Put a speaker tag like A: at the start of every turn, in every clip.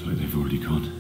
A: Like they've already gone.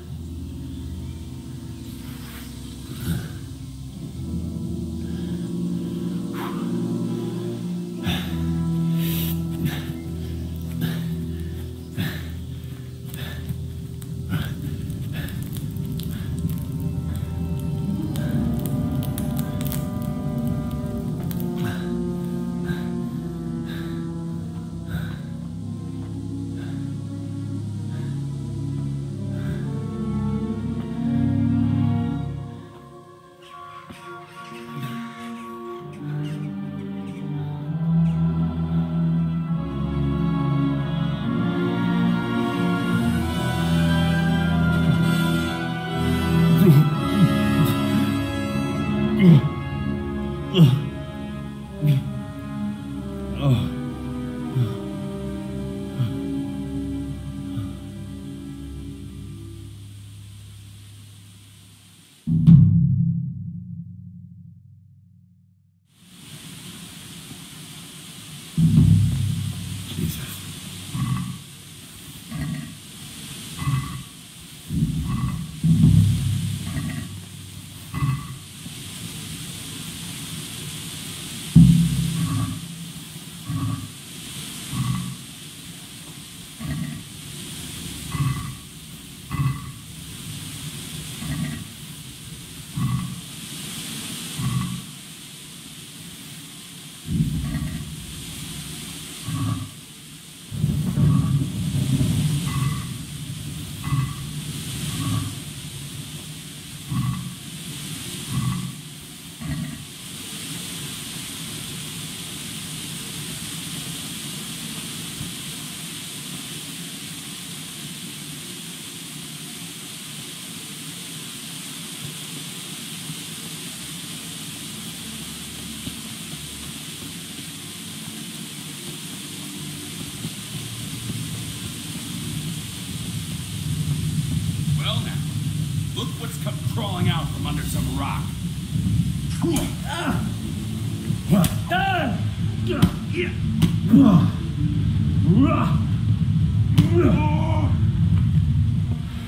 B: Crawling out from under some rock.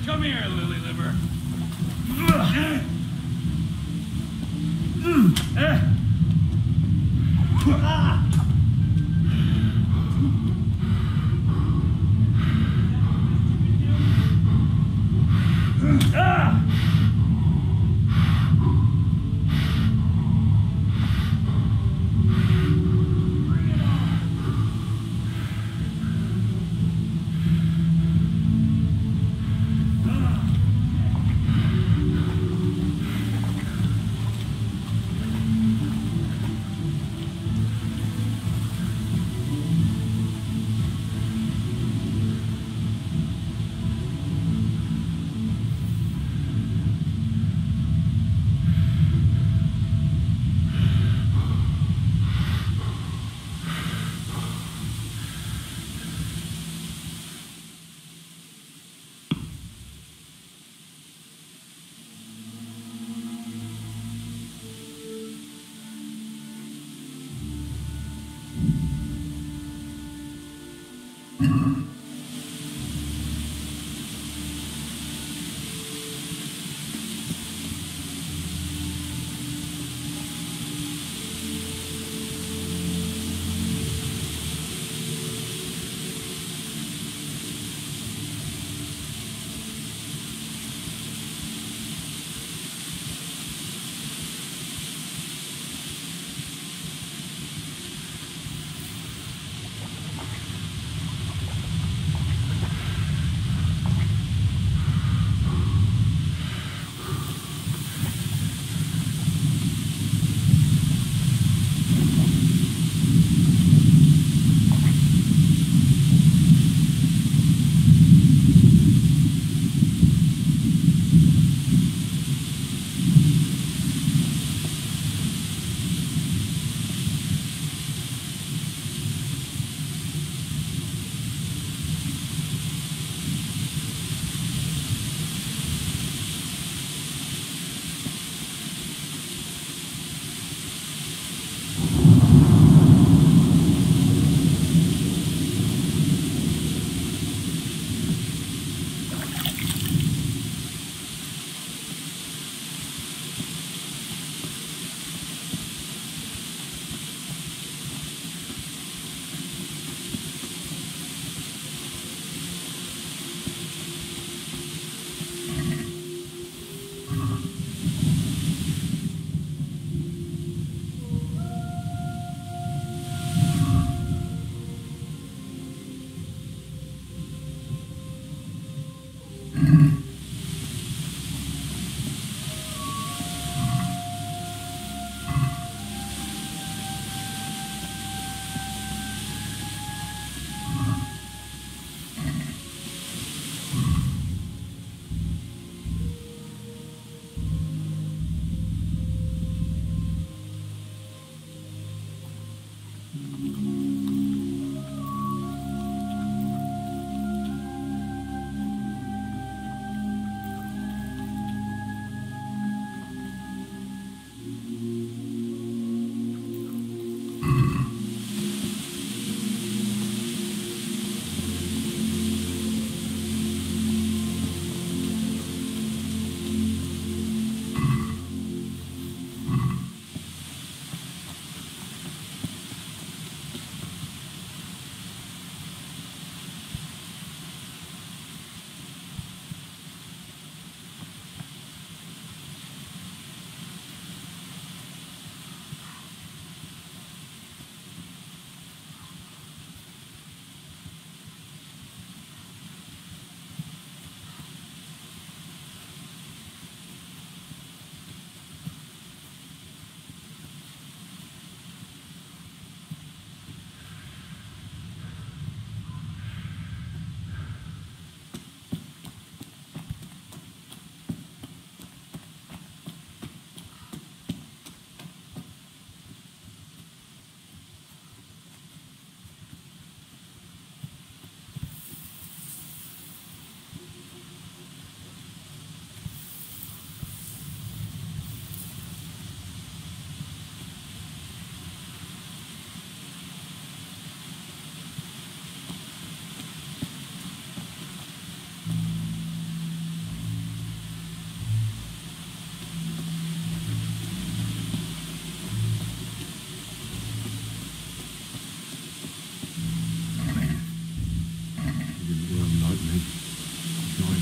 B: Come here, lily liver.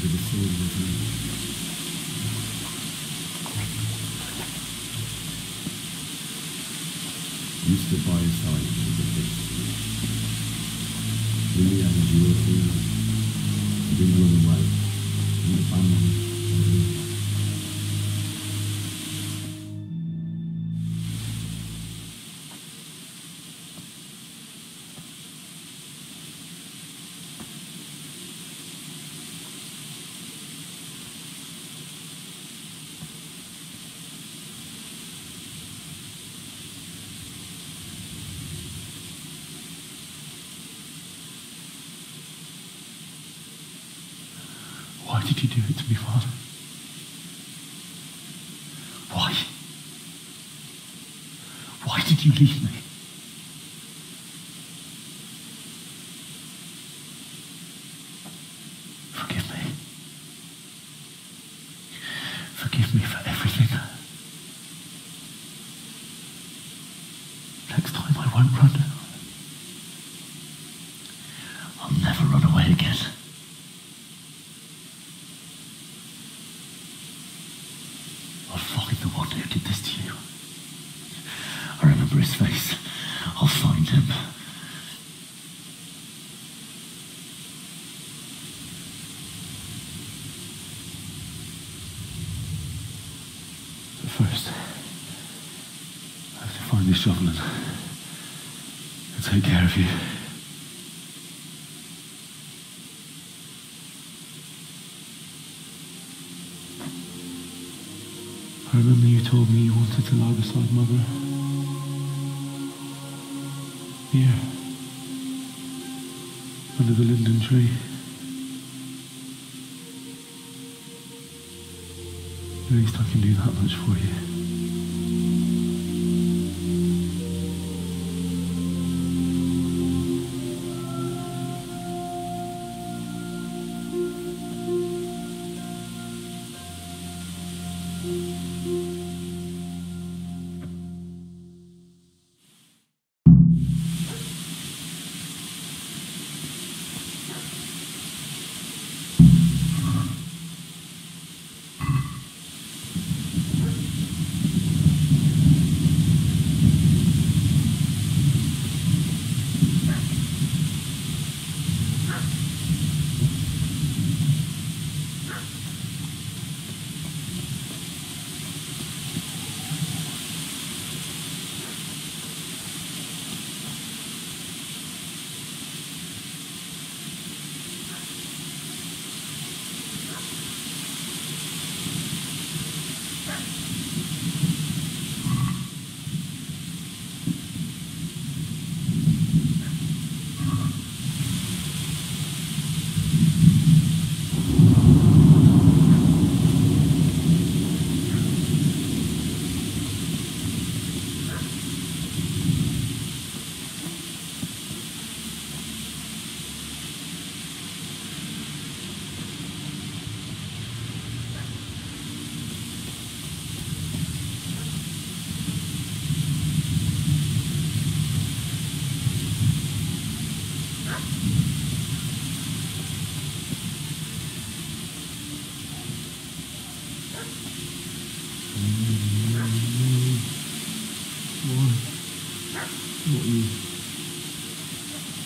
A: under the sword with me. You stood by his side as a fixed. In the end, you were free. You didn't run away. You abandoned me. Why did you do it to me, Father? Why? Why did you leave me? Forgive me. Forgive me for everything. Next time I won't run. I'll never run away again. The one who did this to you. I remember his face. I'll find him. But first, I have to find this shovel and take care of you. I remember you told me you wanted to lie beside Mother. Here. Under the linden tree. At least I can do that much for you.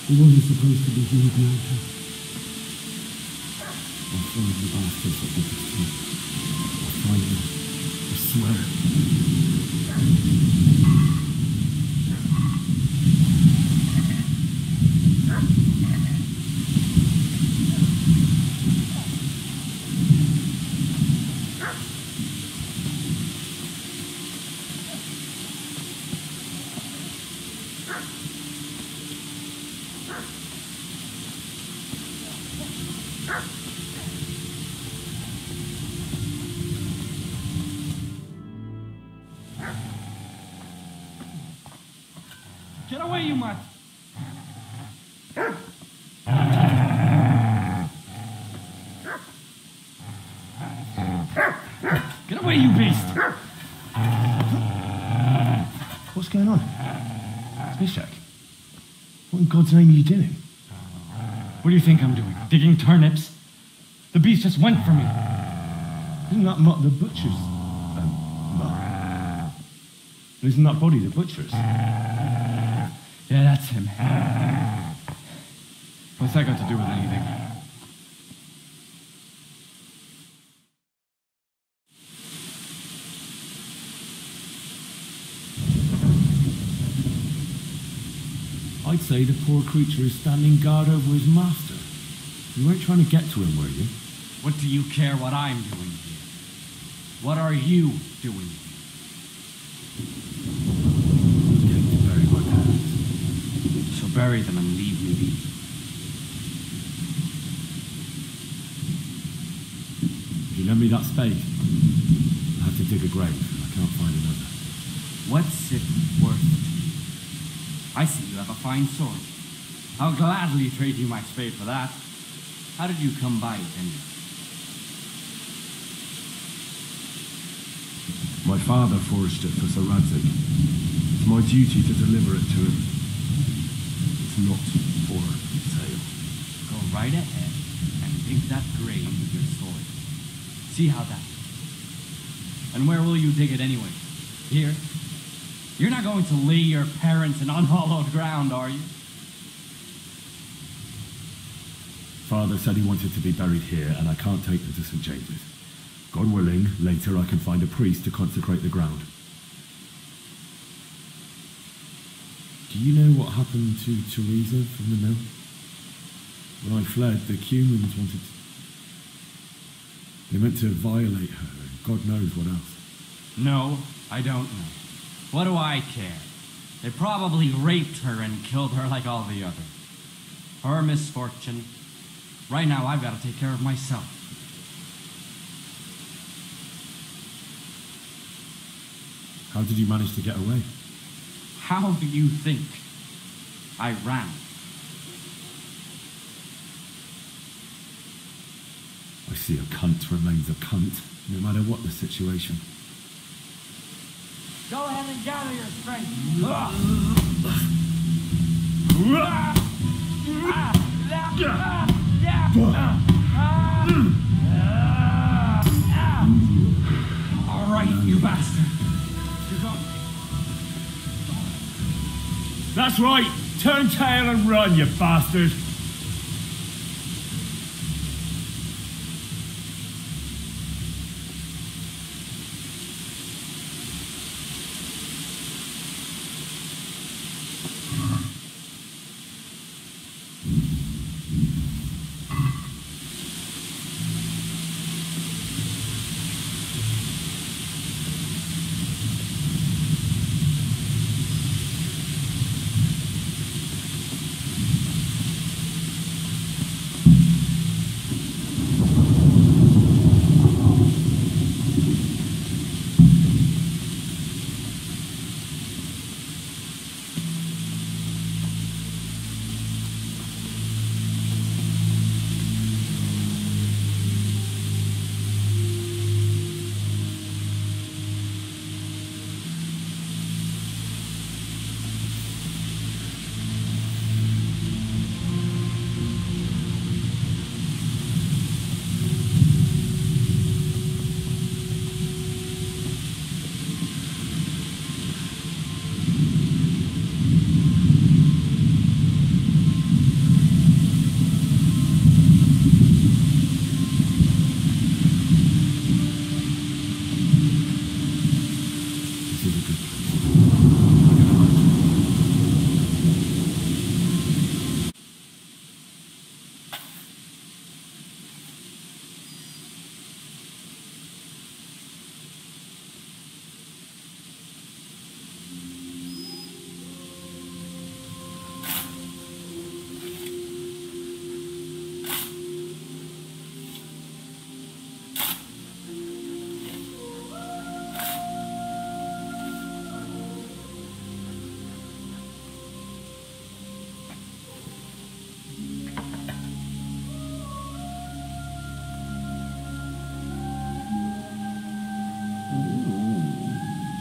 A: It wasn't supposed to be you, Bianca. I'll find the bastards that did this to you. I'll find them. I
B: Get away, you mutt! Get away, you beast!
A: What's going on? Space Jack? What in God's name are you doing?
B: What do you think I'm doing? Digging turnips? The beast just went for me.
A: Isn't that the butcher's mark? Isn't that body the butcher's?
B: Yeah, that's him. What's that got to do with anything?
A: I'd say the poor creature is standing guard over his master. You weren't trying to get to him, were you?
B: What do you care what I'm doing here? What are you doing here?
A: Came to bury my parents.
B: So bury them and leave me be.
A: If you lend me that spade, I have to dig a grave. I can't find another.
B: What's it worth to you? I see you have a fine sword. I'll gladly trade you my spade for that. How did you come by it anyway?
C: My father forged it for Sir Radzig. It's my duty to deliver it to him. It's not for sale.
B: Go right ahead and dig that grave with your sword. See how that is. And where will you dig it anyway? Here? You're not going to lay your parents in unhallowed ground, are you?
A: Father said he wanted to be buried here, and I can't take them to St. James's. God willing, later I can find a priest to consecrate the ground. Do you know what happened to Teresa from the mill? When I fled, the Cumans wanted to... They meant to violate her, and God knows what else.
B: No, I don't know. What do I care? They probably raped her and killed her like all the others. Her misfortune. Right now, I've got to take care of myself.
A: How did you manage to get away?
B: How do you think I ran?
A: I see a cunt remains a cunt, no matter what the situation.
B: Go ahead and gather your strength. All right, you bastard. You're going.
A: That's right! Turn tail and run, you bastard!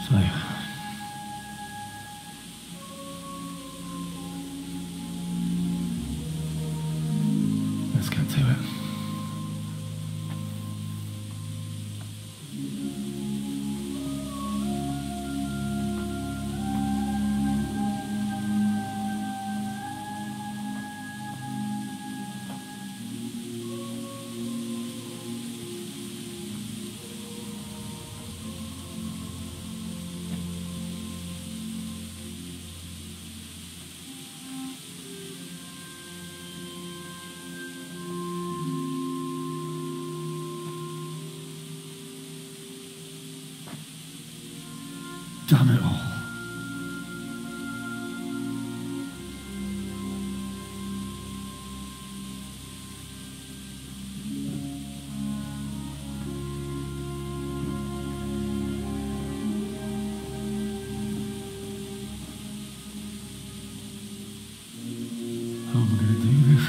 A: So, let's get to it. Damn it all. How am I going to do this?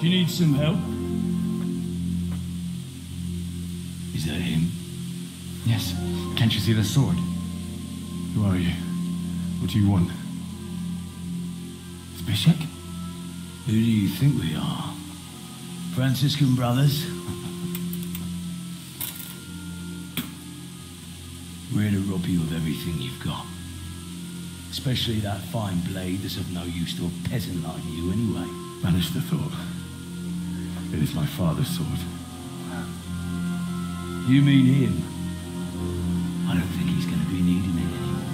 D: Do you need some help? Is that him?
B: Yes. Can't you see the sword?
C: Who are you? What do you want?
B: Zbyszek?
D: Who do you think we are? Franciscan brothers? We're here to rob you of everything you've got. Especially that fine blade that's of no use to a peasant like you anyway.
C: Banish the thought. It is my father's sword.
D: You mean him? I don't think he's going to be needing it anymore.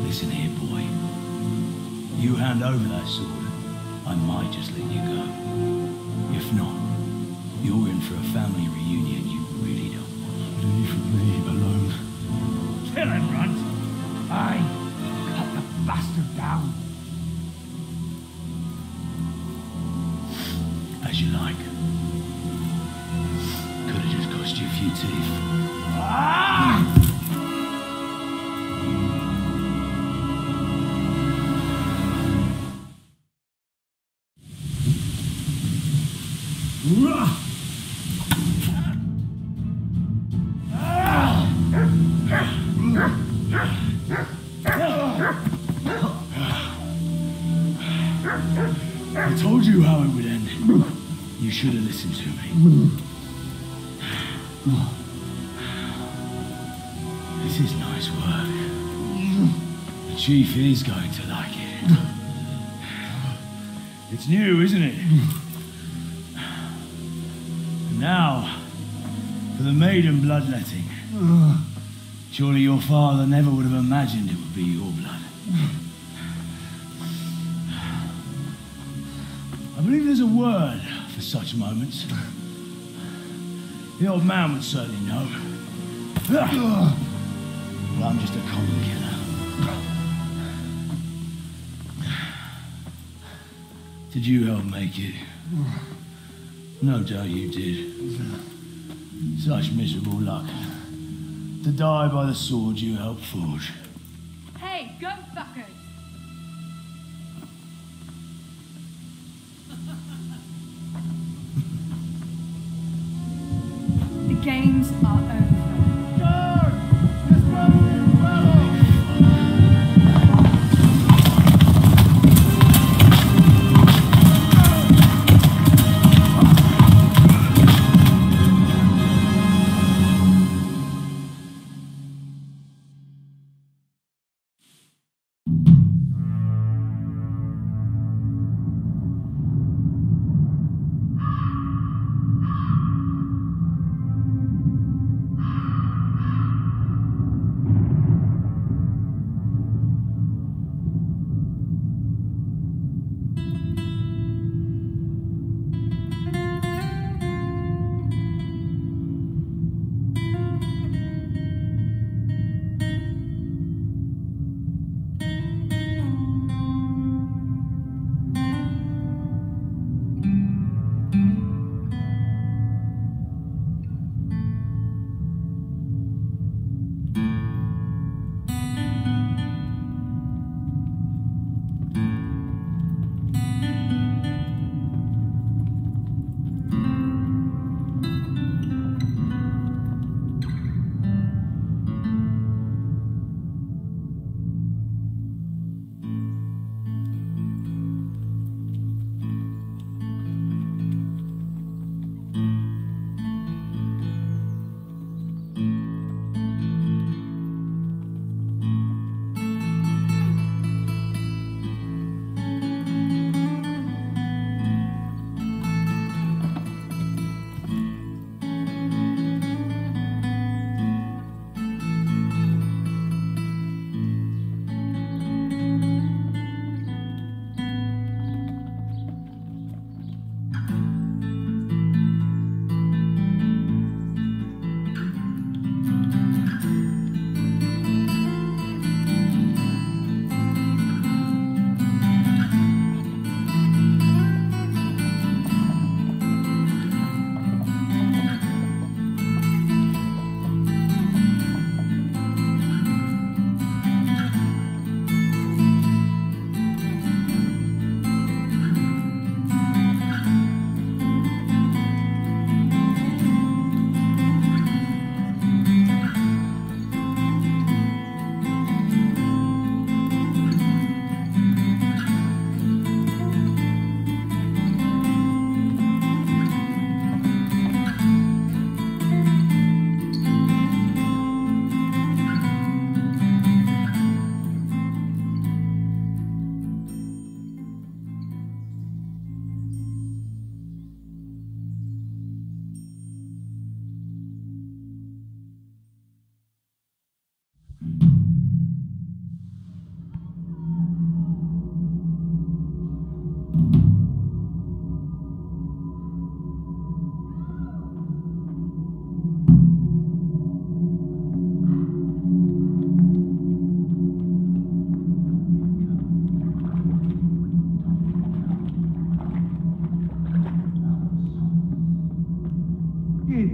D: Listen here, boy. You hand over that sword, I might just let you go. If not, you're in for a family reunion you really don't want.
C: Leave me alone.
D: Kill him, Runt! Aye, cut the bastard down. As you like. Could have just cost you a few teeth. Ah! I told you how it would end. You should have listened to me. This is nice work. The chief is going to like it. It's new, isn't it? And now, for the maiden bloodletting. Surely your father never would have imagined it would be your blood. I believe there's a word for such moments. The old man would certainly know. But I'm just a common killer. Did you help make it? No doubt you did. Such miserable luck. To die by the sword you helped forge.
E: Hey, go fuckers! The games are over.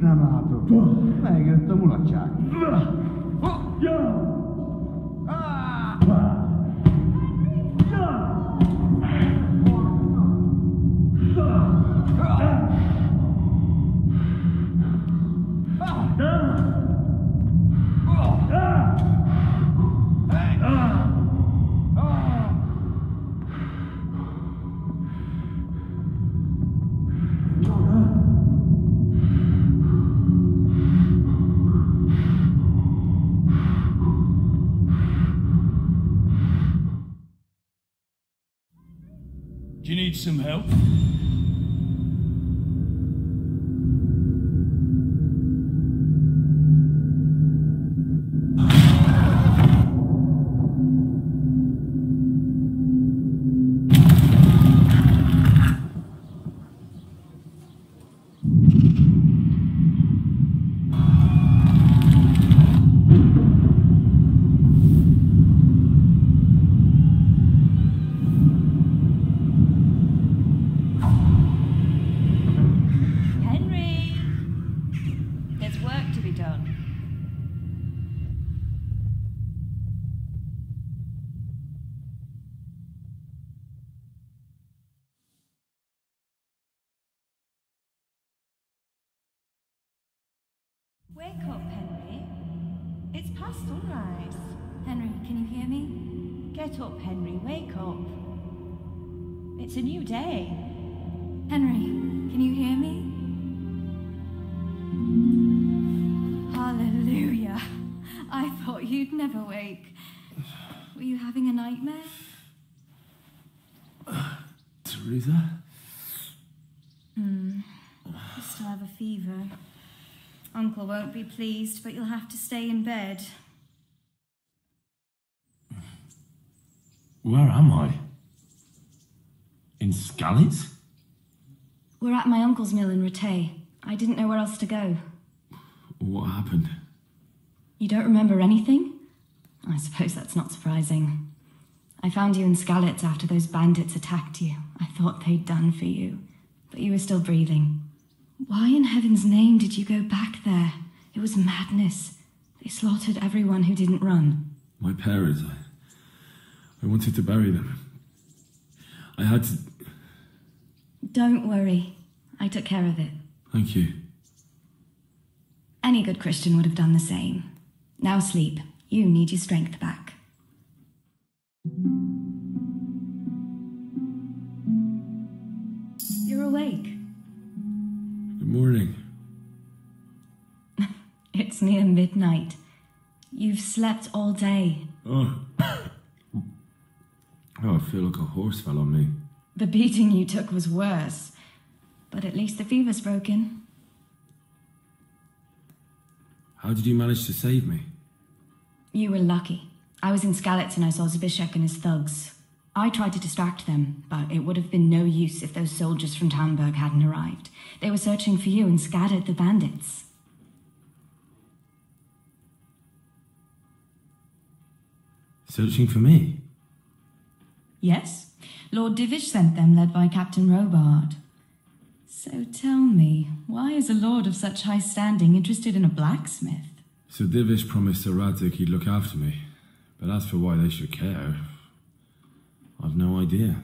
F: nato. Che te mulo acciacchi.
D: Do you need some help?
G: Wake up, Henry. It's past sunrise.
E: Henry, can you hear me?
G: Get up, Henry. Wake up. It's a new day.
E: Henry, can you hear me? Hallelujah. I thought you'd never wake. Were you having a nightmare?
A: Teresa?
E: You still have a fever. Uncle won't be pleased, but you'll have to stay in bed.
C: Where am I? In Scallies?
E: We're at my uncle's mill in Rattay. I didn't know where else to go.
A: What happened?
E: You don't remember anything? I suppose that's not surprising. I found you in Skalitz after those bandits attacked you. I thought they'd done for you, but you were still breathing. Why in heaven's name did you go back there? It was madness. They slaughtered everyone who didn't run.
A: My parents, I wanted to bury them. I had to...
E: Don't worry. I took care of it.
A: Thank you.
E: Any good Christian would have done the same. Now sleep. You need your strength back. You're awake.
A: Good morning.
E: It's near midnight. You've slept all day.
A: Oh, I feel like a horse fell on me.
E: The beating you took was worse. But at least the fever's broken.
A: How did you manage to save me?
E: You were lucky. I was in Skalitz and I saw Zbyszek and his thugs. I tried to distract them, but it would have been no use if those soldiers from Tamberg hadn't arrived. They were searching for you and scattered the bandits.
A: Searching for me?
E: Yes. Lord Divish sent them, led by Captain Robard. So tell me, why is a lord of such high standing interested in a blacksmith?
A: So Divish promised Sir Radzik he'd look after me. But as for why they should care, I've no idea.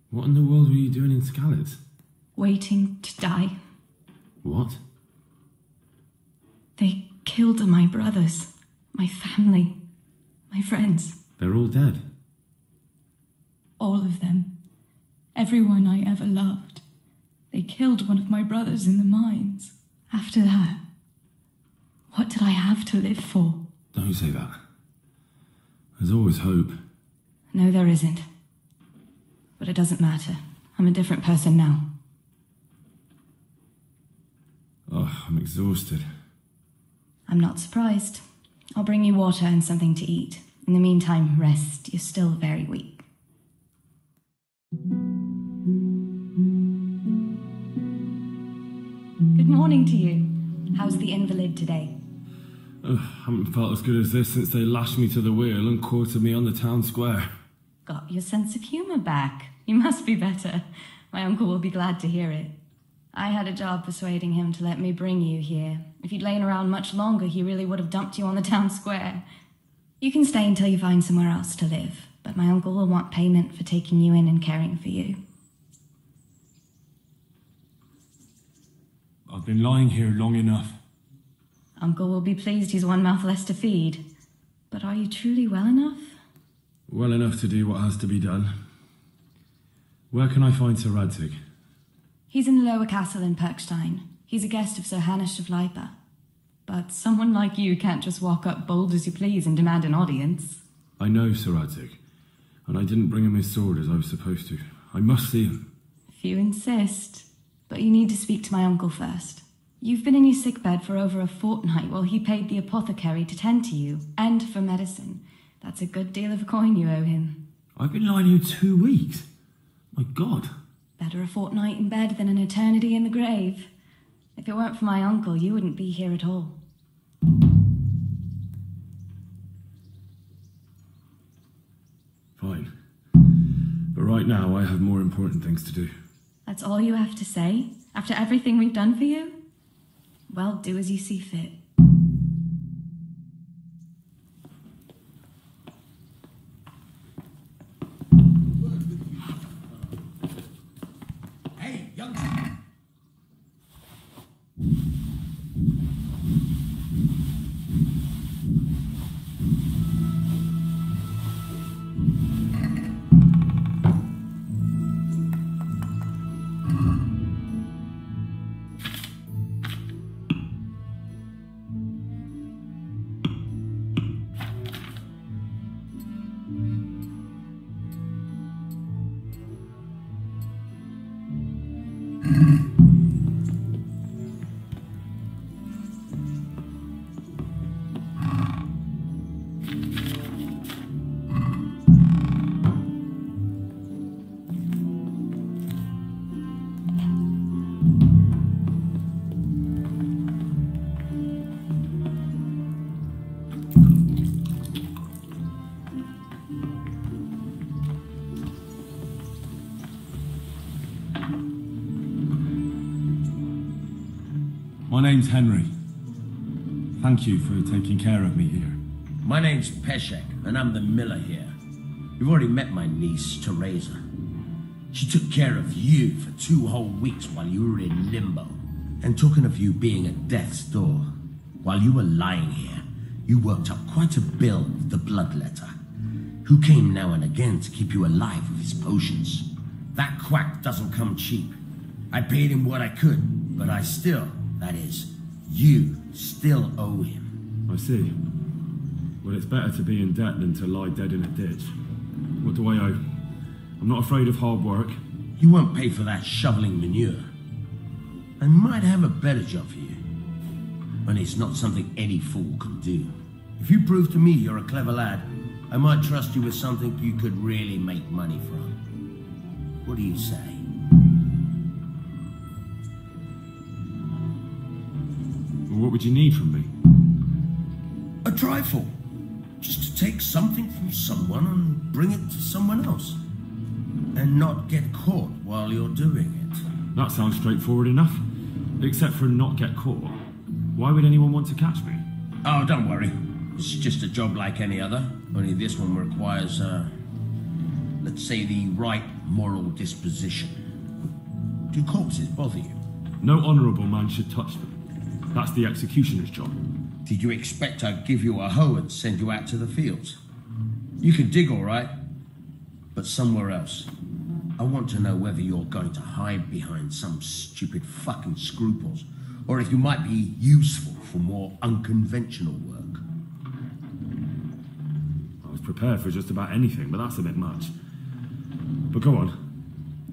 A: What in the world were you doing in Skalitz?
E: Waiting to die.
A: What?
E: They killed my brothers, my family, my friends.
A: They're all dead.
E: All of them. Everyone I ever loved. They killed one of my brothers in the mines. After that, what did I have to live for?
A: Don't say that. There's always hope.
E: No, there isn't. But it doesn't matter. I'm a different person now.
A: Oh, I'm exhausted.
E: I'm not surprised. I'll bring you water and something to eat. In the meantime, rest. You're still very weak. Good morning to you. How's the invalid today?
A: Haven't felt as good as this since they lashed me to the wheel and quartered me on the town square.
E: Got your sense of humour back. You must be better. My uncle will be glad to hear it. I had a job persuading him to let me bring you here. If you'd lain around much longer, he really would have dumped you on the town square. You can stay until you find somewhere else to live, but my uncle will want payment for taking you in and caring for you.
C: I've been lying here long enough.
E: Uncle will be pleased he's one mouth less to feed. But are you truly well enough?
C: Well enough to do what has to be done. Where can I find Sir Radzig?
E: He's in the lower castle in Perkstein. He's a guest of Sir Hanush of Leipa. But someone like you can't just walk up bold as you please and demand an audience.
C: I know Sir Radzig, and I didn't bring him his sword as I was supposed to. I must see him.
E: If you insist. But you need to speak to my uncle first. You've been in your sickbed for over a fortnight while he paid the apothecary to tend to you, and for medicine. That's a good deal of coin you owe him.
C: I've been lying here 2 weeks. My God.
E: Better a fortnight in bed than an eternity in the grave. If it weren't for my uncle, you wouldn't be here at all.
C: Fine. But right now, I have more important things to do.
E: That's all you have to say? After everything we've done for you? Well, do as you see fit.
F: Hey, young...
C: My name's Henry. Thank you for taking care of me here.
H: My name's Peshek, and I'm the miller here. You've already met my niece, Teresa. She took care of you for 2 whole weeks while you were in limbo. And talking of you being at death's door, while you were lying here, you worked up quite a bill with the bloodletter, who came now and again to keep you alive with his potions. That quack doesn't come cheap. I paid him what I could, but I still, that is, you still owe him.
C: I see. Well, it's better to be in debt than to lie dead in a ditch. What do I owe? I'm not afraid of hard work.
H: You won't pay for that shoveling manure. I might have a better job for you. And it's not something any fool can do. If you prove to me you're a clever lad, I might trust you with something you could really make money from. What do you say?
C: Well, what would you need from me?
H: A trifle. Just to take something from someone and bring it to someone else. And not get caught while you're doing it.
C: That sounds straightforward enough. Except for not get caught. Why would anyone want to catch me?
H: Oh, don't worry. It's just a job like any other. Only this one requires, let's say, the right moral disposition. Do corpses bother you?
C: No honourable man should touch them. That's the executioner's job.
H: Did you expect I'd give you a hoe and send you out to the fields? You can dig all right, but somewhere else. I want to know whether you're going to hide behind some stupid fucking scruples, or if you might be useful for more unconventional work.
C: I was prepared for just about anything, but that's a bit much. But go on.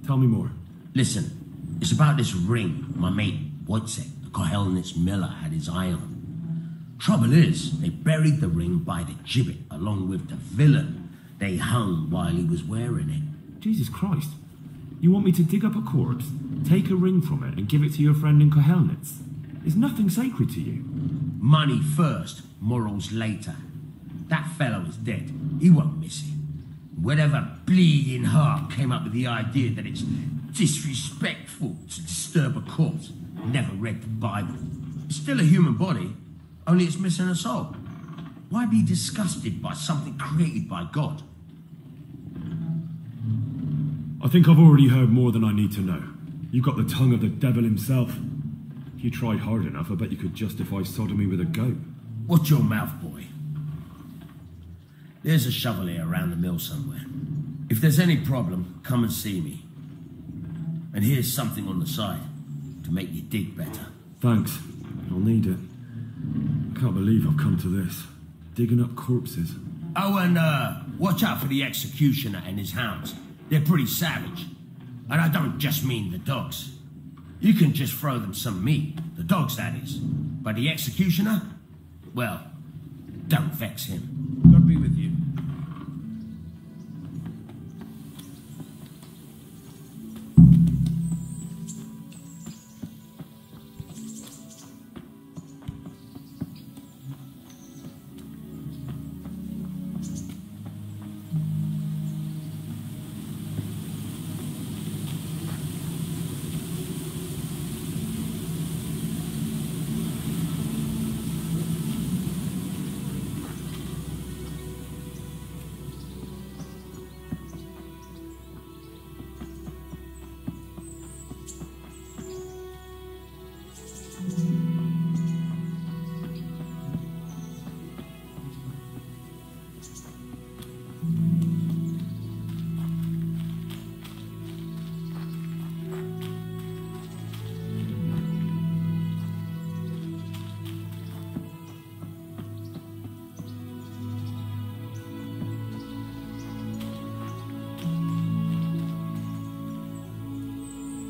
C: Tell me more.
H: Listen, it's about this ring my mate Wojciech, the Kohelnitz miller, had his eye on. Trouble is, they buried the ring by the gibbet along with the villain they hung while he was wearing it.
C: Jesus Christ. You want me to dig up a corpse, take a ring from it, and give it to your friend in Kohelnitz? Is nothing sacred to you?
H: Money first, morals later. That fellow is dead. He won't miss it. Whatever bleeding heart came up with the idea that it's disrespectful to disturb a corpse never read the Bible. It's still a human body, only it's missing a soul. Why be disgusted by something created by God?
A: I think I've already heard more than I need to know. You've got the tongue of the devil himself. If you tried hard enough, I bet you could justify sodomy with a goat.
H: Watch your mouth, boy. There's a shovel here around the mill somewhere. If there's any problem, come and see me. And here's something on the side to make you dig better.
A: Thanks. I'll need it. I can't believe I've come to this. Digging up corpses.
H: Oh, and watch out for the executioner and his hounds. They're pretty savage. And I don't just mean the dogs. You can just throw them some meat. The dogs, that is. But the executioner? Well, don't vex him.
C: God be with you.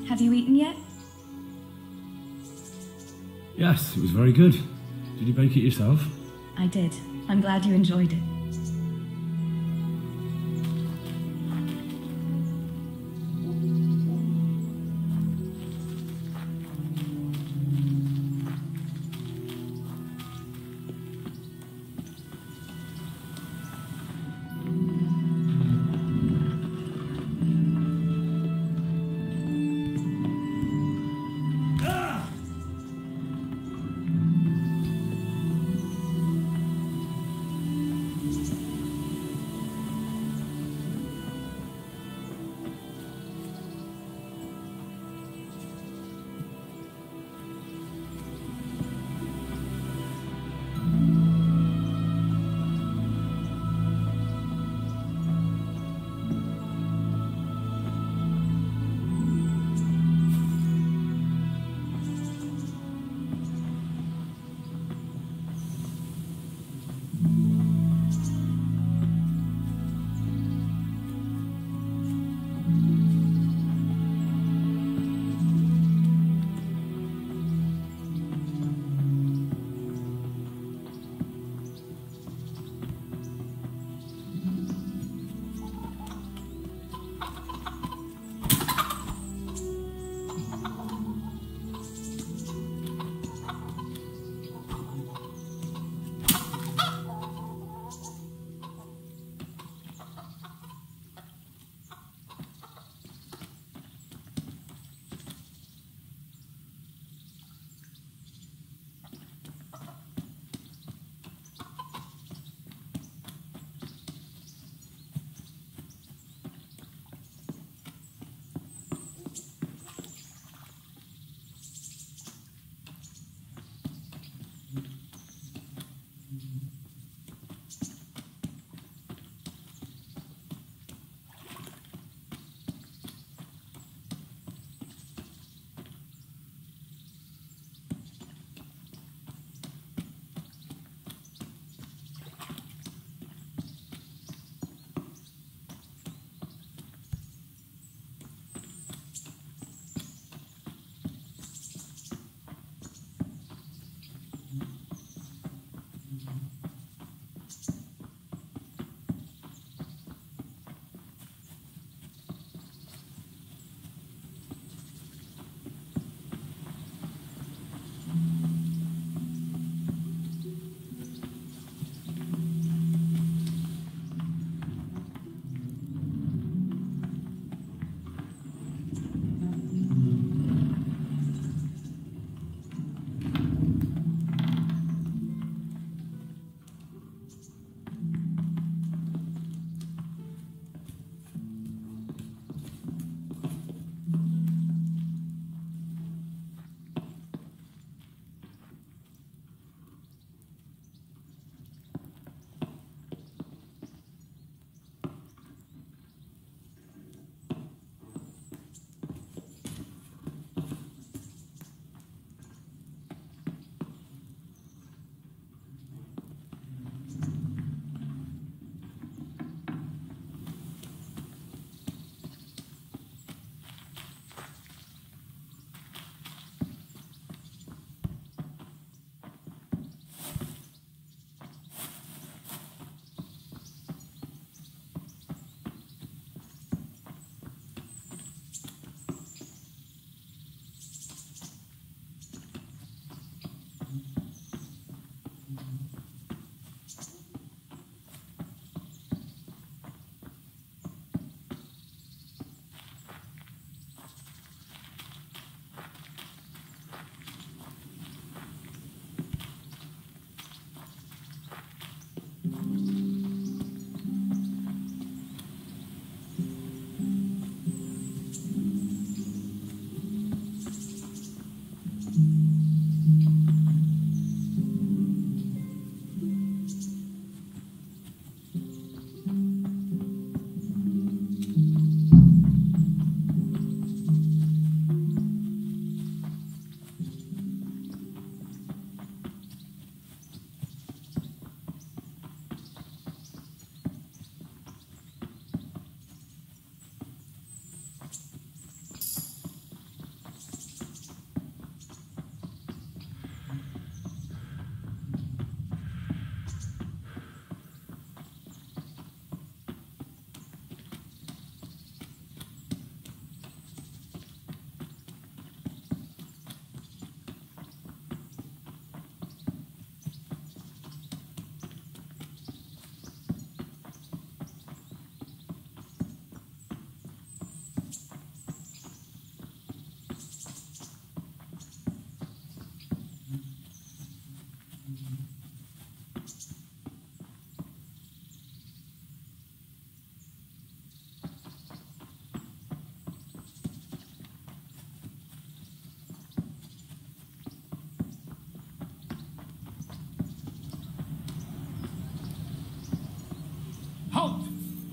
E: Have you eaten yet?
A: Yes, it was very good. Did you bake it yourself?
E: I did. I'm glad you enjoyed it.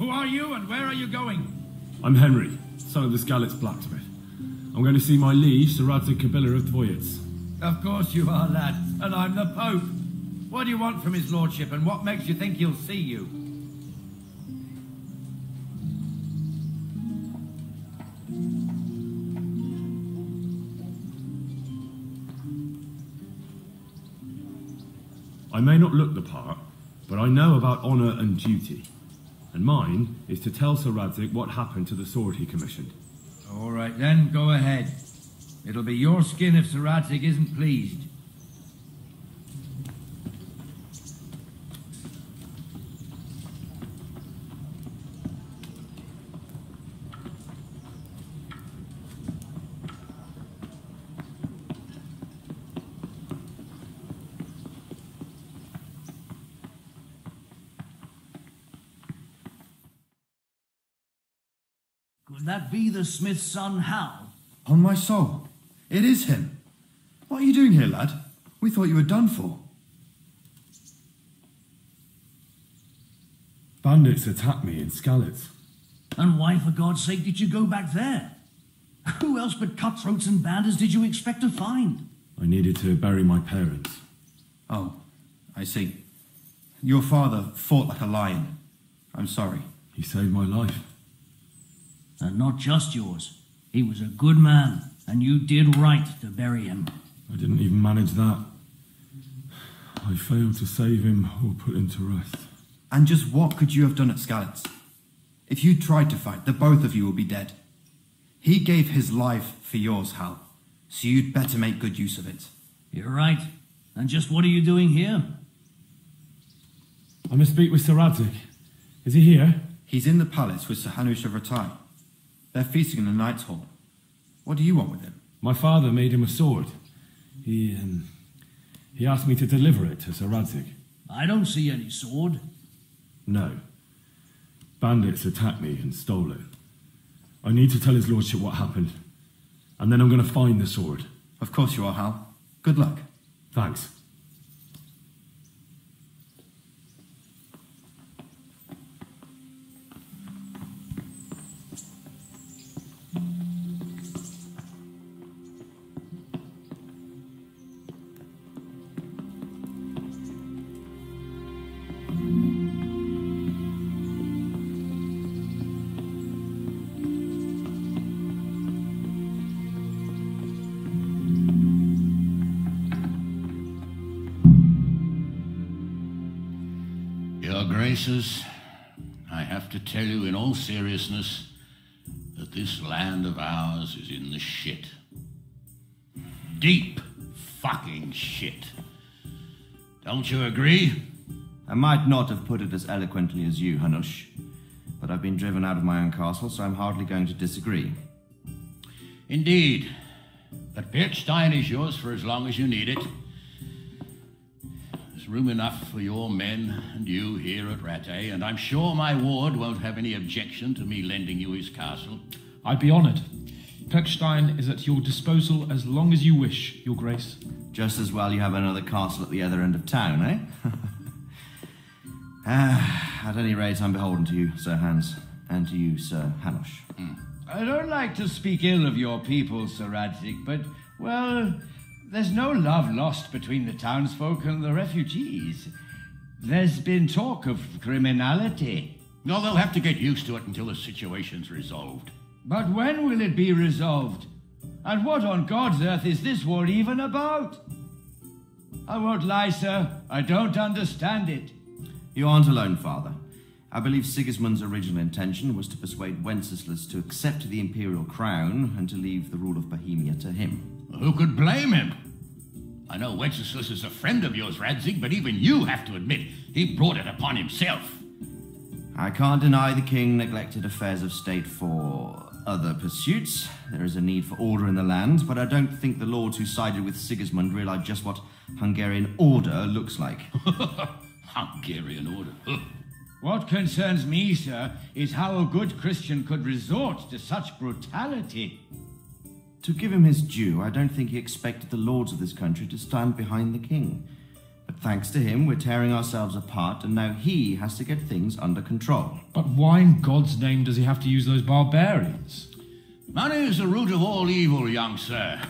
I: Who are you and where are you going?
A: I'm Henry, son of the Skalitz blacksmith. I'm going to see my liege, Sir Radzig Kabiller of Dvoyitz.
I: Of course you are, lad, and I'm the Pope. What do you want from his lordship, and what makes you think he'll see you?
A: I may not look the part, but I know about honour and duty. And mine is to tell Sir Radzig what happened to the sword he commissioned.
I: All right then, go ahead. It'll be your skin if Sir Radzig isn't pleased.
J: Could that be the smith's son, Hal?
F: On my soul, it is him. What are you doing here, lad? We thought you were done for.
A: Bandits attacked me in Skalitz.
J: And why, for God's sake, did you go back there? Who else but cutthroats and bandits did you expect to find?
A: I needed to bury my parents.
F: Oh, I see. Your father fought like a lion. I'm sorry.
A: He saved my life.
J: And not just yours. He was a good man, and you did right to bury him.
A: I didn't even manage that. I failed to save him or put him to rest.
F: And just what could you have done at Skalitz? If you tried to fight, the both of you would be dead. He gave his life for yours, Hal, so you'd better make good use of it.
J: You're right. And just what are you doing here?
A: I must speak with Sir Radzig. Is he here?
F: He's in the palace with Sir Hanush of Ratai. They're feasting in the Knight's Hall. What do you want with him?
A: My father made him a sword. He asked me to deliver it to Sir Radzig.
J: I don't see any sword.
A: No. Bandits attacked me and stole it. I need to tell his lordship what happened. And then I'm going to find the sword.
F: Of course you are, Hal. Good luck.
A: Thanks.
K: Graces, I have to tell you in all seriousness that this land of ours is in the shit. Deep fucking shit. Don't you agree?
L: I might not have put it as eloquently as you, Hanush, but I've been driven out of my own castle, so I'm hardly going to disagree.
K: Indeed. But Pirkstein is yours for as long as you need it. Room enough for your men and you here at Rattay, and I'm sure my ward won't have any objection to me lending you his castle.
M: I'd be honoured. Pirkstein is at your disposal as long as you wish, Your Grace.
L: Just as well you have another castle at the other end of town, eh? At any rate, I'm beholden to you, Sir Hans, and to you, Sir Hanush.
I: I don't like to speak ill of your people, Sir Radzig, but, well, there's no love lost between the townsfolk and the refugees. There's been talk of criminality.
K: No, they'll have to get used to it until the situation's resolved.
I: But when will it be resolved? And what on God's earth is this war even about? I won't lie, sir. I don't understand it.
L: You aren't alone, Father. I believe Sigismund's original intention was to persuade Wenceslas to accept the imperial crown and to leave the rule of Bohemia to him.
K: Who could blame him? I know Wenceslas is a friend of yours, Radzig, but even you have to admit he brought it upon himself.
L: I can't deny the king neglected affairs of state for other pursuits. There is a need for order in the land, but I don't think the lords who sided with Sigismund realized just what Hungarian order looks like.
K: Hungarian order?
I: What concerns me, sir, is how a good Christian could resort to such brutality.
L: To give him his due, I don't think he expected the lords of this country to stand behind the king. But But thanks to him, we're tearing ourselves apart, and now he has to get things under control.
M: But why in God's name does he have to use those barbarians?
K: Money is the root of all evil, young sir.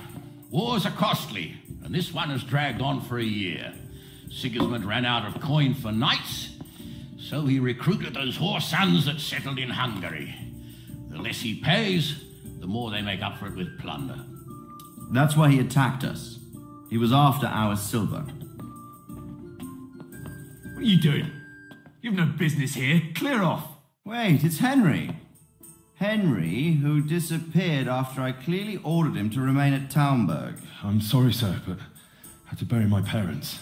K: Wars are costly, and this one has dragged on for a year. Sigismund ran out of coin for knights, so he recruited those whore sons that settled in Hungary. The less he pays, the more they make up for it with plunder.
L: That's why he attacked us. He was after our silver.
N: What are you doing? You've no business here. Clear off.
L: Wait, it's Henry. Henry, who disappeared after I clearly ordered him to remain at Townburg.
C: I'm sorry, sir, but I had to bury my parents.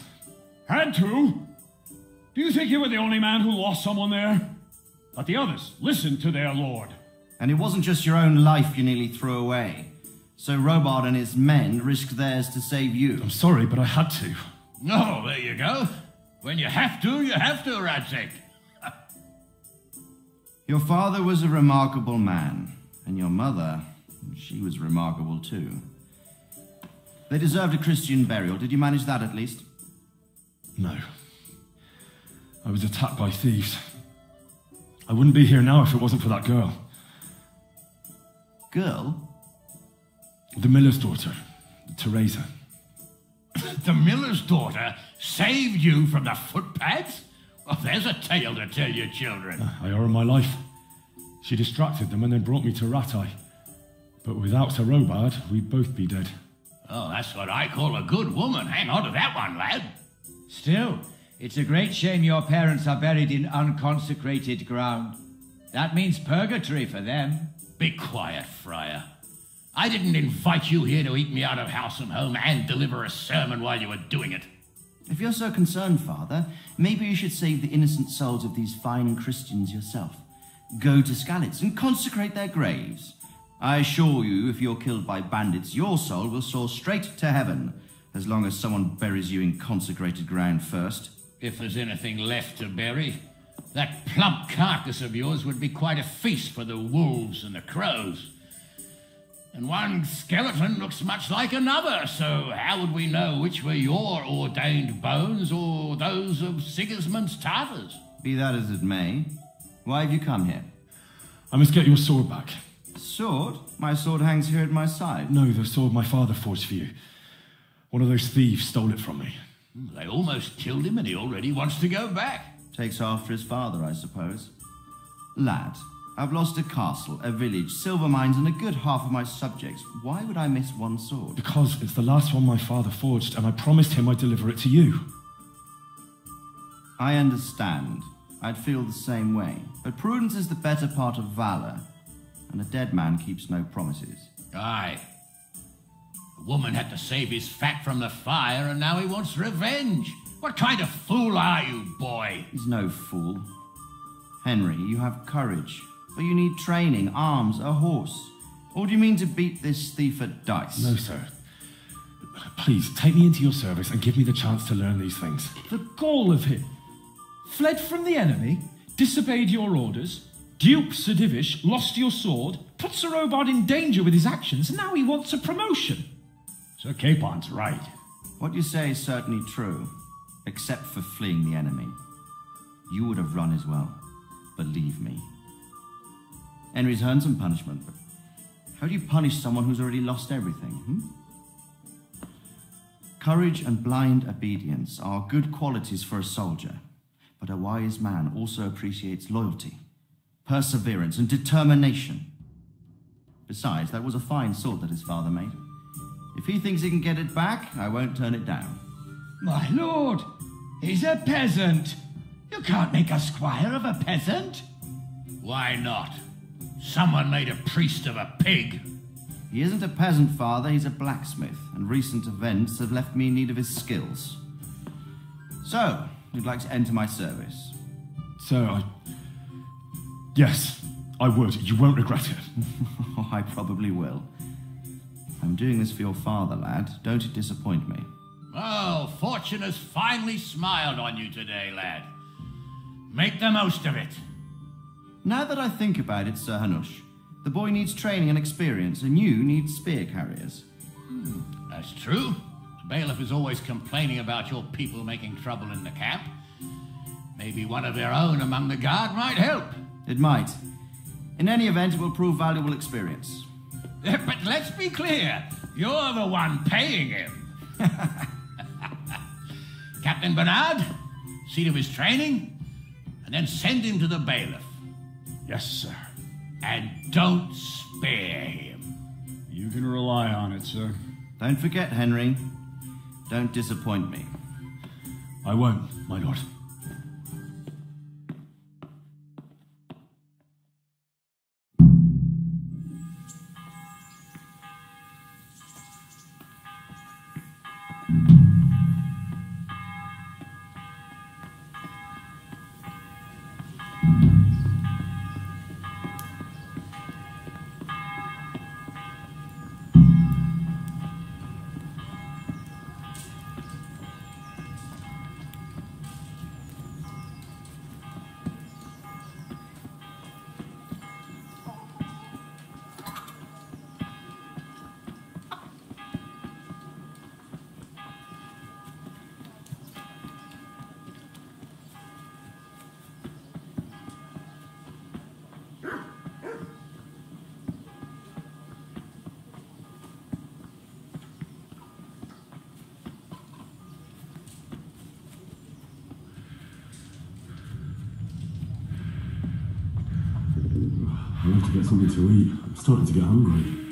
N: Had to? Do you think you were the only man who lost someone there? But the others listened to their lord.
L: And it wasn't just your own life you nearly threw away. So Robard and his men risked theirs to save you.
C: I'm sorry, but I had to.
K: Oh, there you go. When you have to, Radzig.
L: Your father was a remarkable man, and your mother, she was remarkable too. They deserved a Christian burial. Did you manage that at least?
C: No. I was attacked by thieves. I wouldn't be here now if it wasn't for that girl.
L: Girl?
C: The miller's daughter, Teresa.
K: The miller's daughter saved you from the footpads? Well, there's a tale to tell your children.
C: I owe her my life. She distracted them and then brought me to Rattay. But without Sir Robard, we'd both be dead.
K: Oh, that's what I call a good woman. Hang on to that one, lad.
I: Still, it's a great shame your parents are buried in unconsecrated ground. That means purgatory for them.
K: Be quiet, Friar. I didn't invite you here to eat me out of house and home and deliver a sermon while you were doing it.
L: If you're so concerned, Father, maybe you should save the innocent souls of these fine Christians yourself. Go to Skalitz and consecrate their graves. I assure you, if you're killed by bandits, your soul will soar straight to heaven, as long as someone buries you in consecrated ground first.
K: If there's anything left to bury, that plump carcass of yours would be quite a feast for the wolves and the crows. And one skeleton looks much like another, so how would we know which were your ordained bones or those of Sigismund's Tartars?
L: Be that as it may, why have you come here?
C: I must get your sword back.
L: Sword? My sword hangs here at my side.
C: No, the sword my father forged for you. One of those thieves stole it from me.
K: They almost killed him and he already wants to go back.
L: Takes after his father, I suppose. Lad, I've lost a castle, a village, silver mines, and a good half of my subjects. Why would I miss one sword?
C: Because it's the last one my father forged, and I promised him I'd deliver it to you.
L: I understand. I'd feel the same way. But prudence is the better part of valor, and a dead man keeps no promises.
K: Aye. The woman had to save his fat from the fire, and now he wants revenge. What kind of fool are you, boy?
L: He's no fool. Henry, you have courage. But you need training, arms, a horse. Or do you mean to beat this thief at dice?
C: No, sir. Please, take me into your service and give me the chance to learn these things.
J: The gall of him. Fled from the enemy, disobeyed your orders, duped Sir Divish, lost your sword, put Sir Robard in danger with his actions, and now he wants a promotion.
N: Sir Capon's right.
L: What you say is certainly true, except for fleeing the enemy. You would have run as well, believe me. Henry's earned some punishment, but how do you punish someone who's already lost everything, Courage and blind obedience are good qualities for a soldier, but a wise man also appreciates loyalty, perseverance, and determination. Besides, that was a fine sword that his father made. If he thinks he can get it back, I won't turn it down.
I: My lord, he's a peasant. You can't make a squire of a peasant.
K: Why not? Someone made a priest of a pig.
L: He isn't a peasant, Father, he's a blacksmith, and recent events have left me in need of his skills. So, you'd like to enter my service?
C: Sir, Yes, I would. You won't regret it.
L: Oh, I probably will. I'm doing this for your father, lad. Don't it disappoint me.
K: Oh, fortune has finally smiled on you today, lad. Make the most of it.
L: Now that I think about it, Sir Hanush, the boy needs training and experience, and you need spear carriers.
K: That's true. bailiff is always complaining about your people making trouble in the camp. Maybe one of their own among the guard might help.
L: It might. In any event, it will prove valuable experience.
K: But let's be clear, you're the one paying him. Captain Bernard, see to his training, and then send him to the bailiff.
N: Yes, sir.
K: And don't spare him.
N: You can rely on it, sir.
L: Don't forget, Henry. Don't disappoint me.
N: I won't, my lord.
C: I have to get something to eat. I'm starting to get hungry.